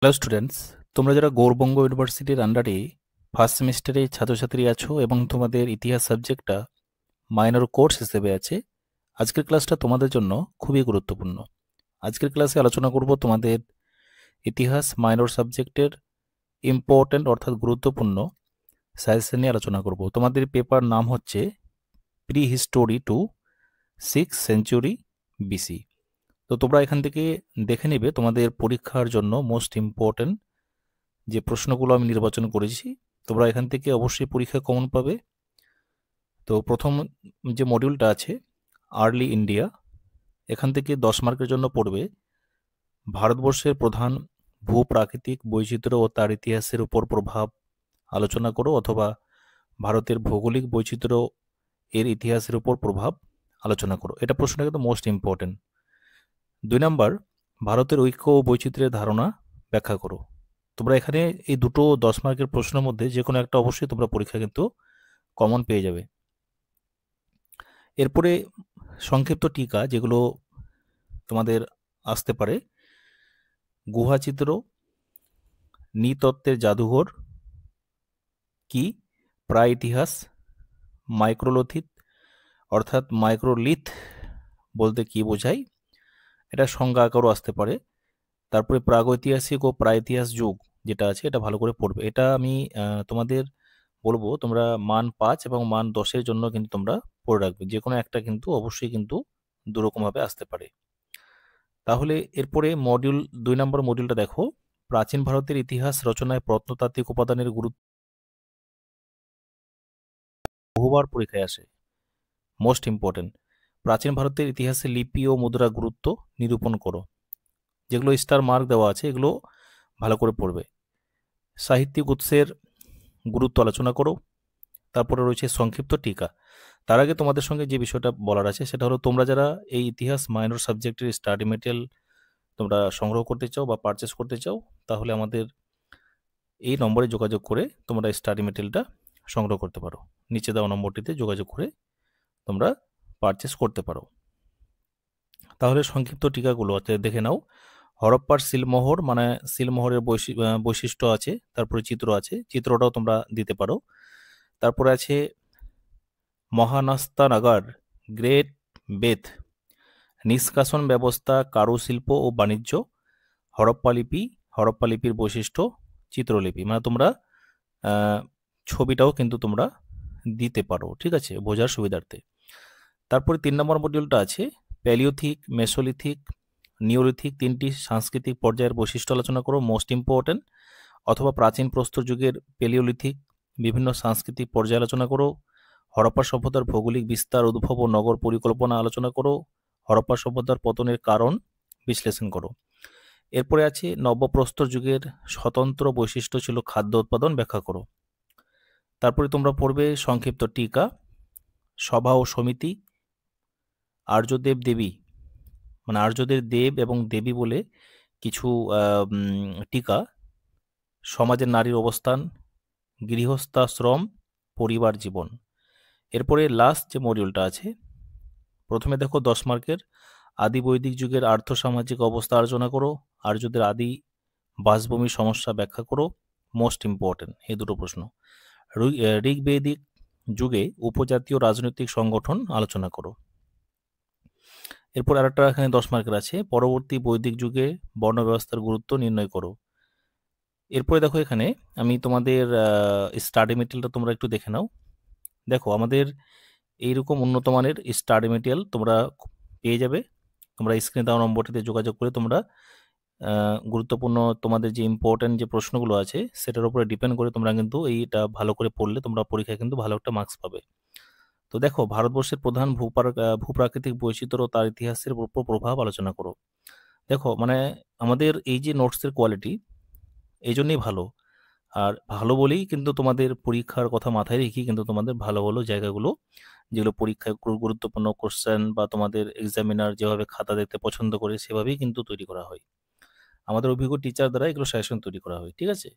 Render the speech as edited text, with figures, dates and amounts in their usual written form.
Hello students, তোমরা যারা গৌড়বঙ্গ ইউনিভার্সিটির আন্ডারে ফার্স্ট সেমিস্টারে ছাত্রছাত্রী আছো এবং তোমাদের ইতিহাস সাবজেক্টটা মাইনর কোর্স হিসেবে আছে, আজকের ক্লাসটা তোমাদের জন্য খুবই গুরুত্বপূর্ণ। আজকের ক্লাসে আলোচনা করব তোমাদের ইতিহাস মাইনর সাবজেক্টের ইম্পর্ট্যান্ট অর্থাৎ গুরুত্বপূর্ণ সাজেশন নিয়ে আলোচনা করব। তোমাদের পেপার নাম হচ্ছে prehistory to 6th century BC। তো তোমরা এখান থেকে দেখে নেবে তোমাদের পরীক্ষার জন্য মোস্ট ইম্পর্ট্যান্ট যে প্রশ্নগুলো আমি নির্বাচন করেছি। তোমরা এখান থেকে অবশ্যই পরীক্ষা কমন পাবে। তো প্রথম যে মডিউলটা আছে আর্লি ইন্ডিয়া, এখান থেকে 10 মার্কের জন্য পড়বে ভারতবর্ষের প্রধান ভূপ্রাকৃতিক বৈচিত্র্য ও তার ইতিহাসের উপর প্রভাব আলোচনা করো, অথবা ভারতের ভৌগোলিক বৈচিত্র্য এর ইতিহাসের উপর প্রভাব আলোচনা করো। এটা প্রশ্নটা কিন্তু মোস্ট ইম্পর্টেন্ট। 2 নাম্বার, ভারতের ঐক্য ও বৈচিত্র্যের ধারণা ব্যাখ্যা করো। তোমরা এখানে এই দুটো 10 মার্কের প্রশ্নের মধ্যে যে কোনো একটা অবশ্যই তোমরা পরীক্ষা কিন্তু কমন পেয়ে যাবে। এরপরে সংক্ষিপ্ত টিকা যেগুলো তোমাদের আসতে পারে: গুহাচিত্র, নৃতত্ত্বের জাদুঘর কি, প্রায় ইতিহাস, মাইক্রোলিথ অর্থাৎ মাইক্রোলিথ বলতে কি বোঝায়, এটা সংজ্ঞা আকারও আসতে পারে। তারপরে প্রাগৈতিহাসিক ও প্রাগৈতিহাস যুগ যেটা আছে এটা ভালো করে পড়বে। এটা আমি তোমাদের বলবো তোমরা মান 5 এবং মান 10-এর জন্য কিন্তু তোমরা পড়ে রাখবে, যে কোনো একটা কিন্তু অবশ্যই কিন্তু দুরকমভাবে আসতে পারে। তাহলে এরপরে মডিউল 2 নম্বর মডিউলটা দেখো, প্রাচীন ভারতের ইতিহাস রচনায় প্রত্নতাত্ত্বিক উপাদানের গুরুত্ব বহুবার পরীক্ষায় আসে। মোস্ট ইম্পর্টেন্ট, প্রাচীন ভারতের ইতিহাসে লিপি ও মুদ্রার গুরুত্ব নিরূপণ করো। যেগুলো স্টার মার্ক দেওয়া আছে এগুলো ভালো করে পড়বে। সাহিত্যিক উৎসের গুরুত্ব আলোচনা করো। তারপরে রয়েছে সংক্ষিপ্ত টিকা। তার আগে তোমাদের সঙ্গে যে বিষয়টা বলার আছে সেটা হলো, তোমরা যারা এই ইতিহাস মাইনর সাবজেক্টের স্টাডি মেটেরিয়াল তোমরা সংগ্রহ করতে চাও বা পারচেস করতে চাও, তাহলে আমাদের এই নম্বরে যোগাযোগ করে তোমরা স্টাডি মেটেরিয়ালটা সংগ্রহ করতে পারো। নিচে দেওয়া নম্বরটিতে যোগাযোগ করে তোমরা পারচেস করতে পারো। তাহলে সংক্ষিপ্ত টিকাগুলো দেখে নাও। হরপ্পার সিলমোহর, মানে সিলমোহরের বৈশিষ্ট্য আছে, তারপরে চিত্র আছে, চিত্রটাও তোমরা দিতে পারো। তারপরে আছে মহানাস্তানাগার, গ্রেট বেথ, নিষ্কাশন ব্যবস্থা, কারুশিল্প ও বাণিজ্য, হরপ্পা লিপি, হরপ্পা লিপির বৈশিষ্ট্য, চিত্রলিপি। মানে তোমরা ছবিটাও কিন্তু তোমরা দিতে পারো, ঠিক আছে, বোঝার সুবিধার্থে। তারপরে 3 নম্বর মডিউলটা আছে প্যালিওথিক, মেসোলিথিক, নিওলিথিক, 3টি সাংস্কৃতিক পর্যায়ের বৈশিষ্ট্য আলোচনা করো। Most important. অথবা প্রাচীন প্রস্তর যুগের পেলিওলিথিক বিভিন্ন সাংস্কৃতিক পর্যায়ে আলোচনা করো। হরপ্পা সভ্যতার ভৌগোলিক বিস্তার, উদ্ভব ও নগর পরিকল্পনা আলোচনা করো। হরপ্পা সভ্যতার পতনের কারণ বিশ্লেষণ করো। এরপরে আছে নবপ্রস্তর যুগের স্বতন্ত্র বৈশিষ্ট্য ছিল খাদ্য উৎপাদন, ব্যাখ্যা করো। তারপরে তোমরা পড়বে সংক্ষিপ্ত টিকা, সভা ও সমিতি, আর্যদেব দেবী, মানে আর্যদের দেব এবং দেবী বলে কিছু টিকা, সমাজের নারীর অবস্থান, গৃহস্থাশ্রম, পরিবার জীবন। এরপরে লাস্ট যে মডিউলটা আছে, প্রথমে দেখো 10 মার্কের আদি বৈদিক যুগের আর্থসামাজিক অবস্থা আলোচনা করো। আর্যদের আদি বাসভূমির সমস্যা ব্যাখ্যা করো। মোস্ট ইম্পর্টেন্ট এই দুটো প্রশ্ন। ঋগ্বেদিক যুগে উপজাতীয় রাজনৈতিক সংগঠন আলোচনা করো। এরপর আরেকটা এখানে 10 মার্কের আছে, পরবর্তী বৈদিক যুগে বর্ণ ব্যবস্থার গুরুত্ব নির্ণয় করো। এরপরে দেখো এখানে আমি তোমাদের স্টাডি মেটেরিয়ালটা তোমরা একটু দেখে নাও। দেখো আমাদের এইরকম উন্নত মানের স্টাডি মেটেরিয়াল তোমরা পেয়ে যাবে। তোমরা স্ক্রিনে দেওয়া নম্বরটিতে যোগাযোগ করে তোমরা গুরুত্বপূর্ণ তোমাদের যে ইম্পর্টেন্ট যে প্রশ্নগুলো আছে সেটার উপরে ডিপেন্ড করে তোমরা কিন্তু এইটা ভালো করে পড়লে তোমরা পরীক্ষায় কিন্তু ভালো একটা মার্কস পাবে। তো দেখো, ভারতবর্ষের প্রধান ভূপ্রাকৃতিক বৈচিত্র্য ও তার ইতিহাসের উপর প্রভাব আলোচনা করো। দেখো মানে আমাদের এই যে নোটসের কোয়ালিটি এই জন্যই ভালো, আর ভালো বলেই কিন্তু তোমাদের পরীক্ষার কথা মাথায় রেখে কিন্তু তোমাদের ভালো ভালো জায়গাগুলো যেগুলো পরীক্ষায় গুরুত্বপূর্ণ কোশ্চেন বা তোমাদের এক্সামিনার যেভাবে খাতা দেখতে পছন্দ করে সেভাবেই কিন্তু তৈরি করা হয়। আমাদের অভিজ্ঞ টিচার দ্বারা এগুলো সাজেশন তৈরি করা হয়, ঠিক আছে।